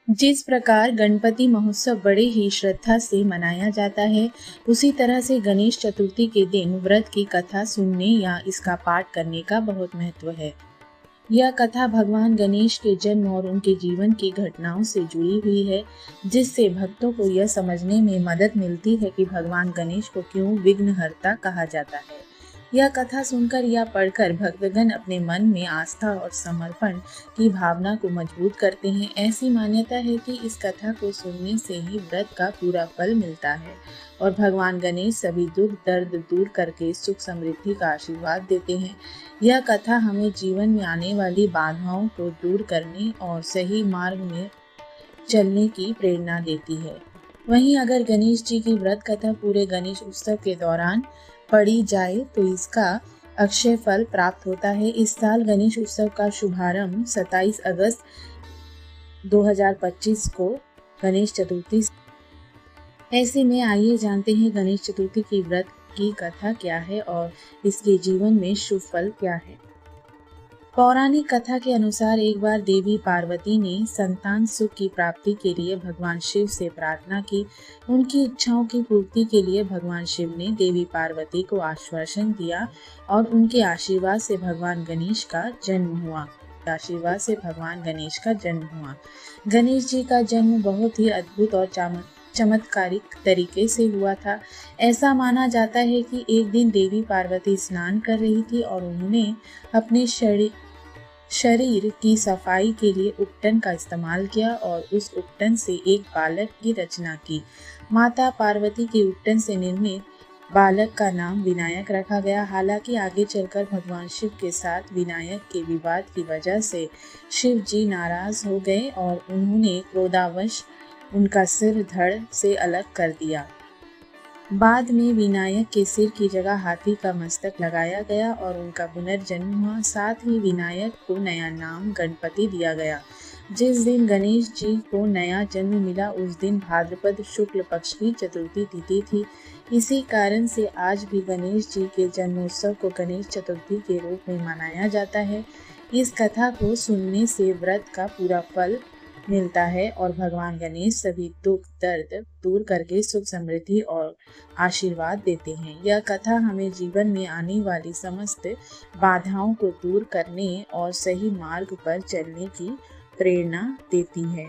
जिस प्रकार गणपति महोत्सव बड़े ही श्रद्धा से मनाया जाता है, उसी तरह से गणेश चतुर्थी के दिन व्रत की कथा सुनने या इसका पाठ करने का बहुत महत्व है। यह कथा भगवान गणेश के जन्म और उनके जीवन की घटनाओं से जुड़ी हुई है, जिससे भक्तों को यह समझने में मदद मिलती है कि भगवान गणेश को क्यों विघ्नहर्ता कहा जाता है। यह कथा सुनकर या पढ़कर भक्तगण अपने मन में आस्था और समर्पण की भावना को मजबूत करते हैं। ऐसी मान्यता है कि इस कथा को सुनने से ही व्रत का पूरा फल मिलता है और भगवान गणेश सभी दुख दर्द दूर करके सुख समृद्धि का आशीर्वाद देते हैं। यह कथा हमें जीवन में आने वाली बाधाओं को दूर करने और सही मार्ग में चलने की प्रेरणा देती है। वहीं अगर गणेश जी की व्रत कथा पूरे गणेश उत्सव के दौरान पढ़ी जाए तो इसका अक्षय फल प्राप्त होता है। इस साल गणेश उत्सव का शुभारंभ 27 अगस्त 2025 को गणेश चतुर्थी। ऐसे में आइए जानते हैं गणेश चतुर्थी की व्रत की कथा क्या है और इसके जीवन में शुभ फल क्या है। पौराणिक कथा के अनुसार एक बार देवी पार्वती ने संतान सुख की प्राप्ति के लिए भगवान शिव से प्रार्थना की। उनकी इच्छाओं की पूर्ति के लिए भगवान शिव ने देवी पार्वती को आश्वासन दिया और उनके आशीर्वाद से भगवान गणेश का जन्म हुआ। गणेश जी का जन्म बहुत ही अद्भुत और चमत्कारिक तरीके से हुआ था। ऐसा माना जाता है कि एक दिन देवी पार्वती स्नान कर रही थी और उन्होंने अपने शरीर की सफाई के लिए उपटन का इस्तेमाल किया और उस उपटन से एक बालक की रचना की। माता पार्वती के उपटन से निर्मित बालक का नाम विनायक रखा गया। हालांकि आगे चलकर भगवान शिव के साथ विनायक के विवाद की वजह से शिव जी नाराज हो गए और उन्होंने क्रोधावश उनका सिर धड़ से अलग कर दिया। बाद में विनायक के सिर की जगह हाथी का मस्तक लगाया गया और उनका पुनर्जन्म हुआ। साथ ही विनायक को नया नाम गणपति दिया गया। जिस दिन गणेश जी को नया जन्म मिला उस दिन भाद्रपद शुक्ल पक्ष की चतुर्थी तिथि थी। इसी कारण से आज भी गणेश जी के जन्मोत्सव को गणेश चतुर्थी के रूप में मनाया जाता है। इस कथा को सुनने से व्रत का पूरा फल मिलता है और भगवान गणेश सभी दुख दर्द दूर करके सुख समृद्धि और आशीर्वाद देते हैं। यह कथा हमें जीवन में आने वाली समस्त बाधाओं को दूर करने और सही मार्ग पर चलने की प्रेरणा देती है।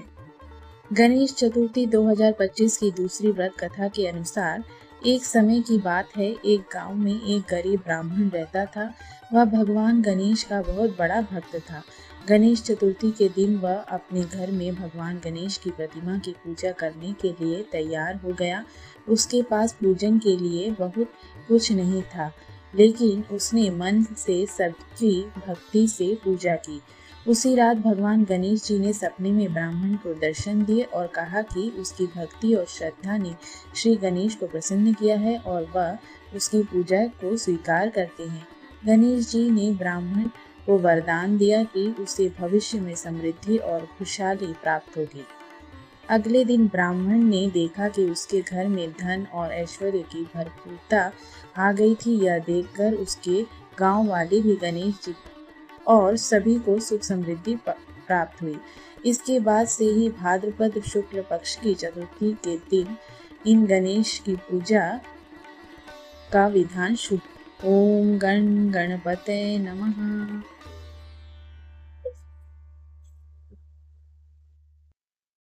गणेश चतुर्थी 2025 की दूसरी व्रत कथा के अनुसार एक समय की बात है, एक गांव में एक गरीब ब्राह्मण रहता था। वह भगवान गणेश का बहुत बड़ा भक्त था। गणेश चतुर्थी के दिन वह अपने घर में भगवान गणेश की प्रतिमा की पूजा करने के लिए तैयार हो गया। उसके पास पूजन के लिए बहुत कुछ नहीं था, लेकिन उसने मन से सच्ची भक्ति से पूजा की। उसी रात भगवान गणेश जी ने सपने में ब्राह्मण को दर्शन दिए और कहा कि उसकी भक्ति और श्रद्धा ने श्री गणेश को प्रसन्न किया है और वह उसकी पूजा को स्वीकार करते हैं। गणेश जी ने ब्राह्मण को वरदान दिया कि उसे भविष्य में समृद्धि और खुशहाली प्राप्त होगी। अगले दिन ब्राह्मण ने देखा कि उसके घर में धन और ऐश्वर्य की भरपूरता आ गई थी। यह देखकर उसके गांव वाले भी गणेश जी और सभी को सुख समृद्धि प्राप्त हुई। इसके बाद से ही भाद्रपद शुक्ल पक्ष की चतुर्थी के दिन इन गणेश की पूजा का विधान शुरू। ओम गण गणपते नमः।